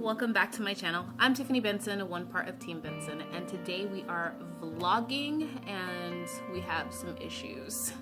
welcome back to my channel. I'm Tiffany Benson, one part of Team Benson, and today we are vlogging and we have some issues.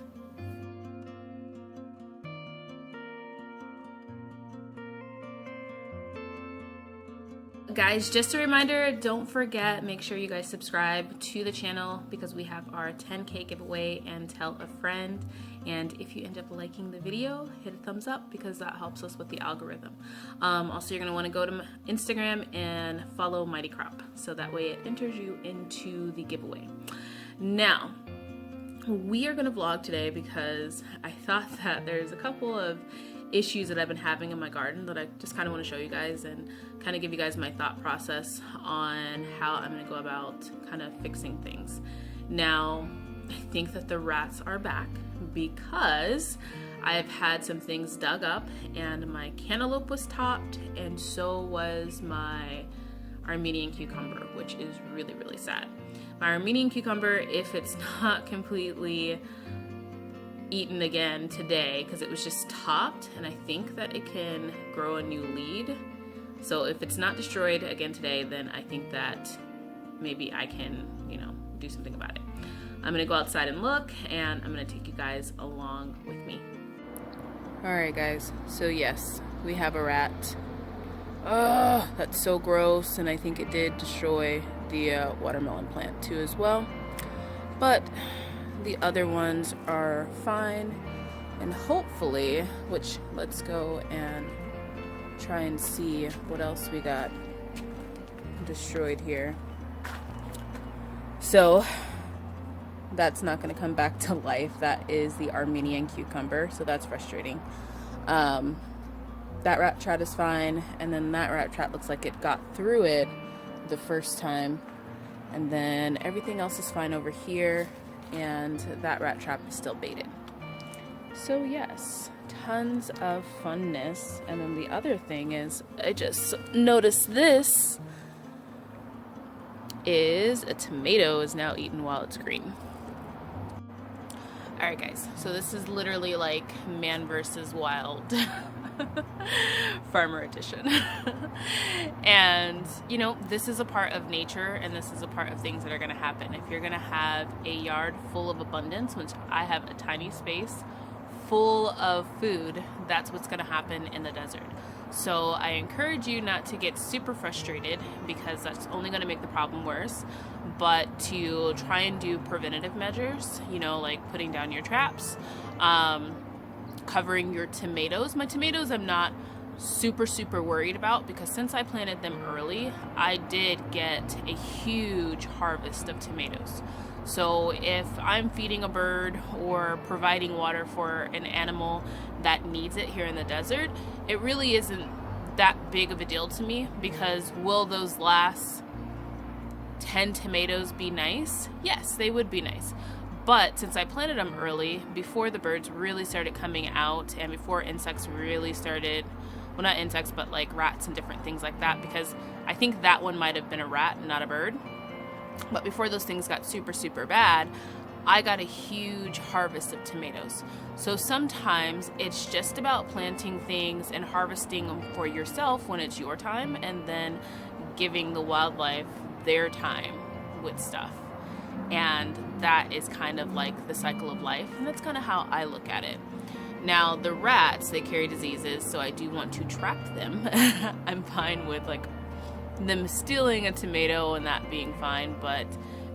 Guys, just a reminder, don't forget, make sure you guys subscribe to the channel because we have our 10K giveaway and tell a friend. And if you end up liking the video, hit a thumbs up because that helps us with the algorithm. Also, you're going to want to go to Instagram and follow Mighty Crop so that way it enters you into the giveaway. Now, we are going to vlog today because I thought that there's a couple of issues that I've been having in my garden that I just kind of want to show you guys and kind of give you guys my thought process on how I'm going to go about kind of fixing things. Now, I think that the rats are back because I've had some things dug up and my cantaloupe was topped and so was my Armenian cucumber, which is really, really sad. My Armenian cucumber, if it's not completely eaten again today because it was just topped, and I think that it can grow a new lead. So if it's not destroyed again today, then I think that maybe I can, do something about it. I'm gonna go outside and look, and I'm gonna take you guys along with me. All right, guys, so yes, we have a rat. Oh, that's so gross, and I think it did destroy the watermelon plant too as well. But the other ones are fine, and hopefully, which let's go and try and see what else we got destroyed here. So that's not going to come back to life. That is the Armenian cucumber, so that's frustrating. That rat trap is fine, and then that rat trap looks like it got through it the first time, and then everything else is fine over here, and that rat trap is still baited. So yes, tons of funness. And then the other thing is, I just noticed this is a tomato is now eaten while it's green. Alright guys, so this is literally like man versus wild farmer edition. And this is a part of nature, and this is a part of things that are going to happen. If you're going to have a yard full of abundance, which I have a tiny space full of food, that's what's going to happen in the desert. So I encourage you not to get super frustrated because that's only going to make the problem worse, but to try and do preventative measures, like putting down your traps, covering your tomatoes. My tomatoes I'm not super worried about because since I planted them early, I did get a huge harvest of tomatoes. So if I'm feeding a bird or providing water for an animal that needs it here in the desert, it really isn't that big of a deal to me because will those last 10 tomatoes be nice? Yes, they would be nice. But since I planted them early, before the birds really started coming out and before insects really started, well, not insects, but like rats and different things like that, because I think that one might have been a rat and not a bird. But before those things got super bad, I got a huge harvest of tomatoes. So sometimes it's just about planting things and harvesting them for yourself when it's your time, and then giving the wildlife their time with stuff. And that is kind of like the cycle of life, and that's kind of how I look at it. Now, the rats, they carry diseases, so I do want to trap them. I'm fine with them stealing a tomato and that being fine, but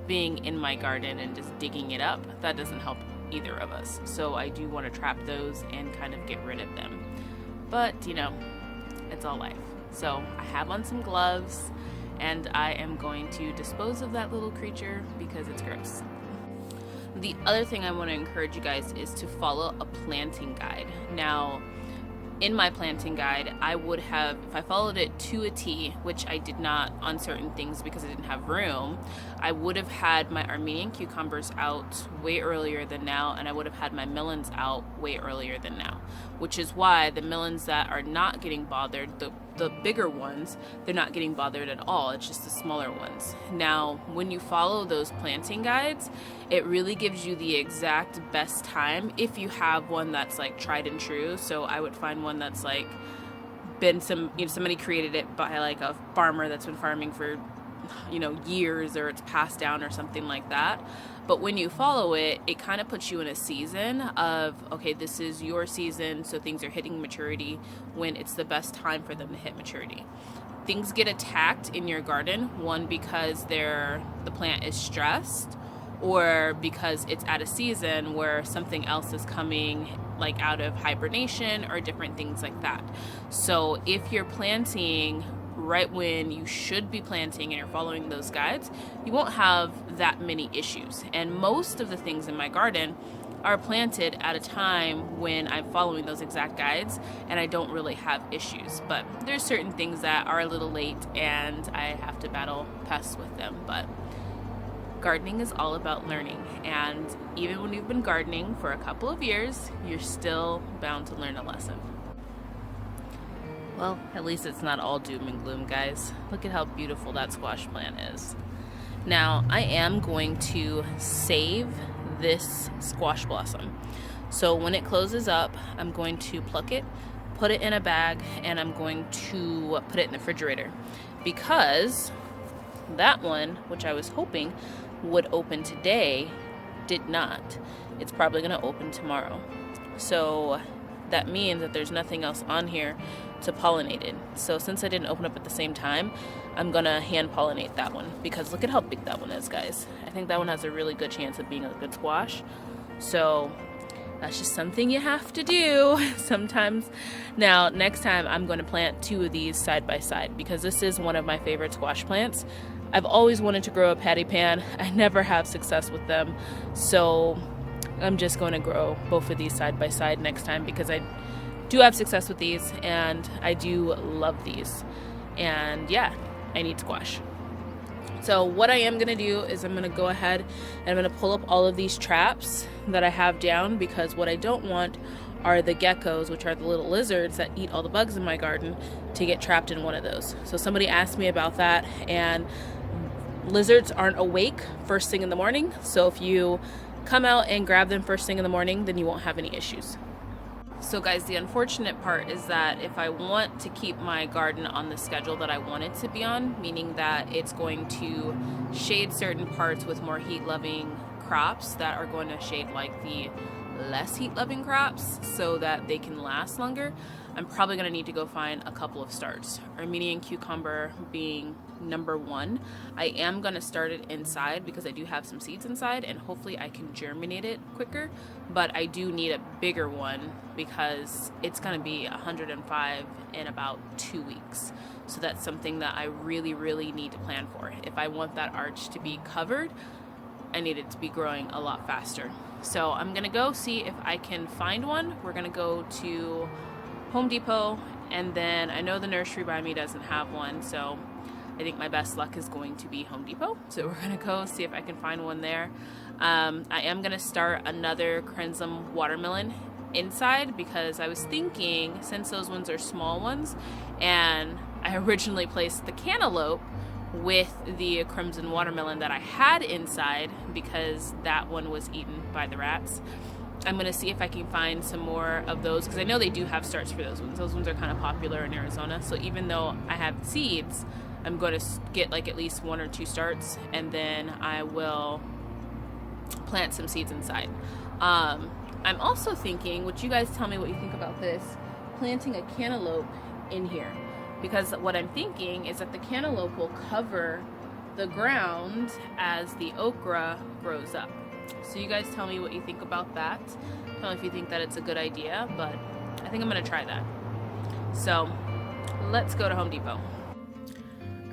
being in my garden and just digging it up, that doesn't help either of us. So I do want to trap those and kind of get rid of them. But, it's all life. So I have on some gloves, and I am going to dispose of that little creature because it's gross. The other thing I want to encourage you guys is to follow a planting guide. Now, in my planting guide, I would have, if I followed it to a T, which I did not on certain things because I didn't have room, I would have had my Armenian cucumbers out way earlier than now, and I would have had my melons out way earlier than now, which is why the melons that are not getting bothered, the bigger ones, they're not getting bothered at all. It's just the smaller ones. Now, when you follow those planting guides, it really gives you the exact best time if you have one that's like tried and true. So I would find one that's like been somebody created it by like a farmer that's been farming for years, or it's passed down or something like that. But when you follow it, it kind of puts you in a season of, okay, this is your season, so things are hitting maturity when it's the best time for them to hit maturity. Things get attacked in your garden, one, because the plant is stressed, or because it's at a season where something else is coming, like out of hibernation or different things like that. So if you're planting right when you should be planting and you're following those guides, you won't have that many issues. And most of the things in my garden are planted at a time when I'm following those exact guides and I don't really have issues. But there's certain things that are a little late and I have to battle pests with them. But gardening is all about learning, and even when you've been gardening for a couple of years, you're still bound to learn a lesson. Well, at least it's not all doom and gloom, guys. Look at how beautiful that squash plant is. Now, I am going to save this squash blossom. So when it closes up, I'm going to pluck it, put it in a bag, and I'm going to put it in the refrigerator, because that one, which I was hoping would open today, did not. It's probably going to open tomorrow. So that means that there's nothing else on here to pollinate it. So since I didn't open up at the same time, I'm gonna hand pollinate that one, because look at how big that one is, guys. I think that one has a really good chance of being a good squash. So that's just something you have to do sometimes. Now, next time I'm going to plant 2 of these side by side, because this is one of my favorite squash plants. I've always wanted to grow a patty pan. I never have success with them. So I'm just going to grow both of these side by side next time, because I do have success with these and I do love these. And yeah, I need squash. So what I am going to do is I'm going to go ahead and I'm going to pull up all of these traps that I have down, because what I don't want are the geckos, which are the little lizards that eat all the bugs in my garden, to get trapped in one of those. So somebody asked me about that, and lizards aren't awake first thing in the morning. So if you come out and grab them first thing in the morning, then you won't have any issues. So guys, the unfortunate part is that if I want to keep my garden on the schedule that I want it to be on, meaning that it's going to shade certain parts with more heat-loving crops that are going to shade like the less heat-loving crops so that they can last longer, I'm probably going to need to go find a couple of starts. Armenian cucumber being number 1. I am going to start it inside because I do have some seeds inside, and hopefully I can germinate it quicker, but I do need a bigger one because it's going to be 105 in about 2 weeks. So that's something that I really, really need to plan for. If I want that arch to be covered, I need it to be growing a lot faster. So I'm going to go see if I can find one. We're going to go to Home Depot, and then I know the nursery by me doesn't have one, so I think my best luck is going to be Home Depot. So we're going to go see if I can find one there. I am going to start another Crimson watermelon inside, because I was thinking, since those ones are small ones, and I originally placed the cantaloupe with the Crimson watermelon that I had inside because that one was eaten by the rats, I'm going to see if I can find some more of those, because I know they do have starts for those ones. Those ones are kind of popular in Arizona. So even though I have seeds, I'm going to get like at least 1 or 2 starts, and then I will plant some seeds inside. I'm also thinking, would you guys tell me what you think about this, planting a cantaloupe in here? Because what I'm thinking is that the cantaloupe will cover the ground as the okra grows up. So you guys tell me what you think about that. Tell me if you think that it's a good idea, but I think I'm going to try that. So let's go to Home Depot.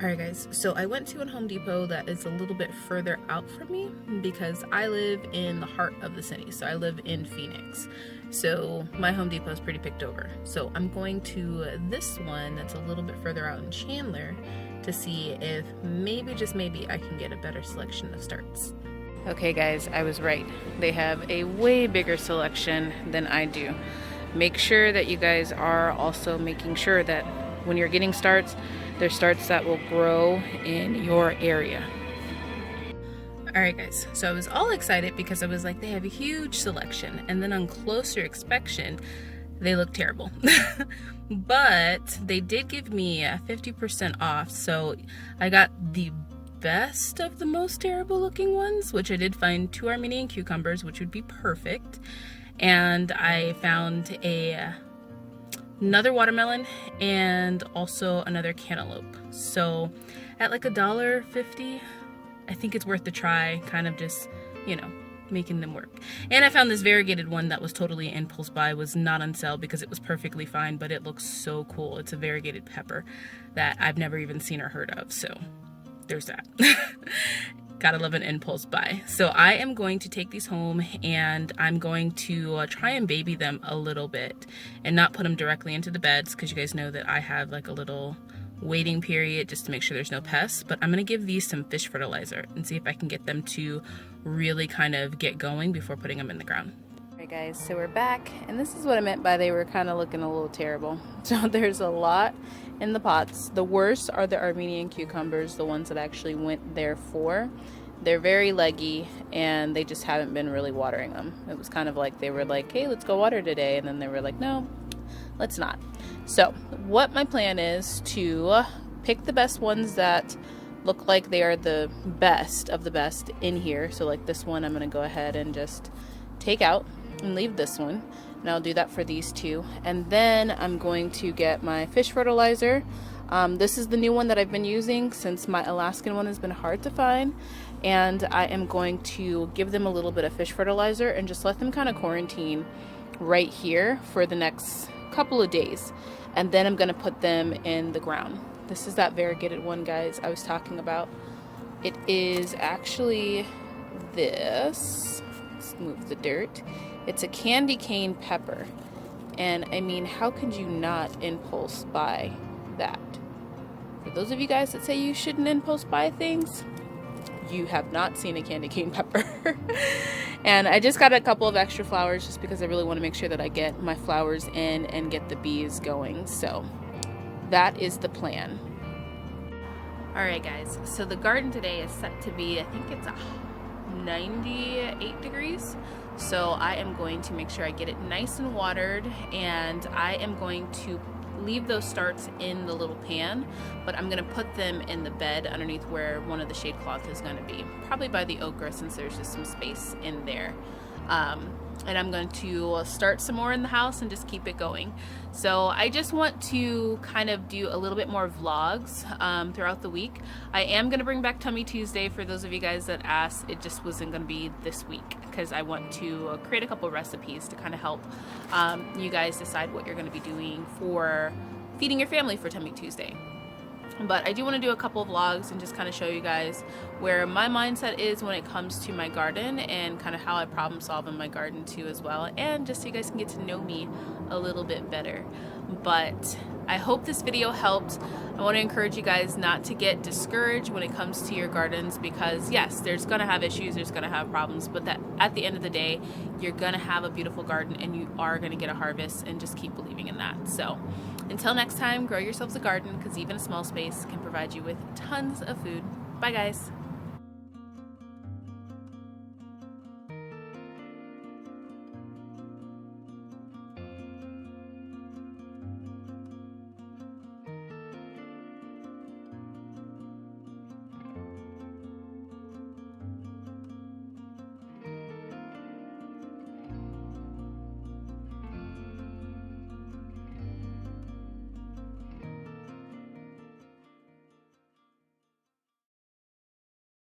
Alright guys, so I went to a Home Depot that is a little bit further out from me because I live in the heart of the city. So I live in Phoenix. So my Home Depot is pretty picked over. So I'm going to this one that's a little bit further out in Chandler to see if maybe, just maybe, I can get a better selection of starts. Okay guys, I was right. They have a way bigger selection than I do. Make sure that you guys are also making sure that when you're getting starts, they're starts that will grow in your area. Alright guys, so I was all excited because I was like, they have a huge selection, and then on closer inspection, they look terrible. But they did give me 50% off, so I got the best of the most terrible looking ones, which I did find 2 Armenian cucumbers, which would be perfect, and I found another watermelon and also another cantaloupe. So at like $1.50, I think it's worth the try, kind of just, you know, making them work. And I found this variegated one that was totally impulse buy, was not on sale because it was perfectly fine, but it looks so cool. It's a variegated pepper that I've never even seen or heard of, so there's that. Gotta love an impulse buy. So I am going to take these home and I'm going to try and baby them a little bit and not put them directly into the beds, because you guys know that I have like a little waiting period just to make sure there's no pests. But I'm gonna give these some fish fertilizer and see if I can get them to really kind of get going before putting them in the ground. Alright guys, so we're back, and this is what I meant by they were kind of looking a little terrible. So there's a lot in the pots. The worst are the Armenian cucumbers, the ones that I actually went there for. They're very leggy and they just haven't been really watering them. It was kind of like they were like, hey, let's go water today, and then they were like, no, let's not. So what my plan is to pick the best ones that look like they are the best of the best in here. So like this one, I'm gonna go ahead and just take out and leave this one, and I'll do that for these 2. And then I'm going to get my fish fertilizer. This is the new one that I've been using since my Alaskan one has been hard to find, and I am going to give them a little bit of fish fertilizer and just let them kind of quarantine right here for the next couple of days, and then I'm gonna put them in the ground. This is that variegated one, guys, I was talking about. It is actually this. Let's move the dirt. It's a candy cane pepper, and I mean, how could you not impulse buy that? For those of you guys that say you shouldn't impulse buy things, you have not seen a candy cane pepper. And I just got a couple of extra flowers just because I really want to make sure that I get my flowers in and get the bees going. So that is the plan. Alright guys, so the garden today is set to be, I think it's 98 degrees. So I am going to make sure I get it nice and watered, and I am going to leave those starts in the little pan, but I'm going to put them in the bed underneath where one of the shade cloth is going to be, probably by the okra, since there's just some space in there. And I'm going to start some more in the house and just keep it going. So I just want to kind of do a little bit more vlogs throughout the week. I am going to bring back Tummy Tuesday for those of you guys that asked. It just wasn't going to be this week because I want to create a couple recipes to kind of help you guys decide what you're going to be doing for feeding your family for Tummy Tuesday. But I do want to do a couple of vlogs and just kind of show you guys where my mindset is when it comes to my garden, and kind of how I problem solve in my garden too as well, and just so you guys can get to know me a little bit better. But I hope this video helped. I want to encourage you guys not to get discouraged when it comes to your gardens, because yes, there's going to have issues, there's going to have problems, but that at the end of the day, you're going to have a beautiful garden and you are going to get a harvest, and just keep believing in that. So until next time, grow yourselves a garden, because even a small space can provide you with tons of food. Bye guys.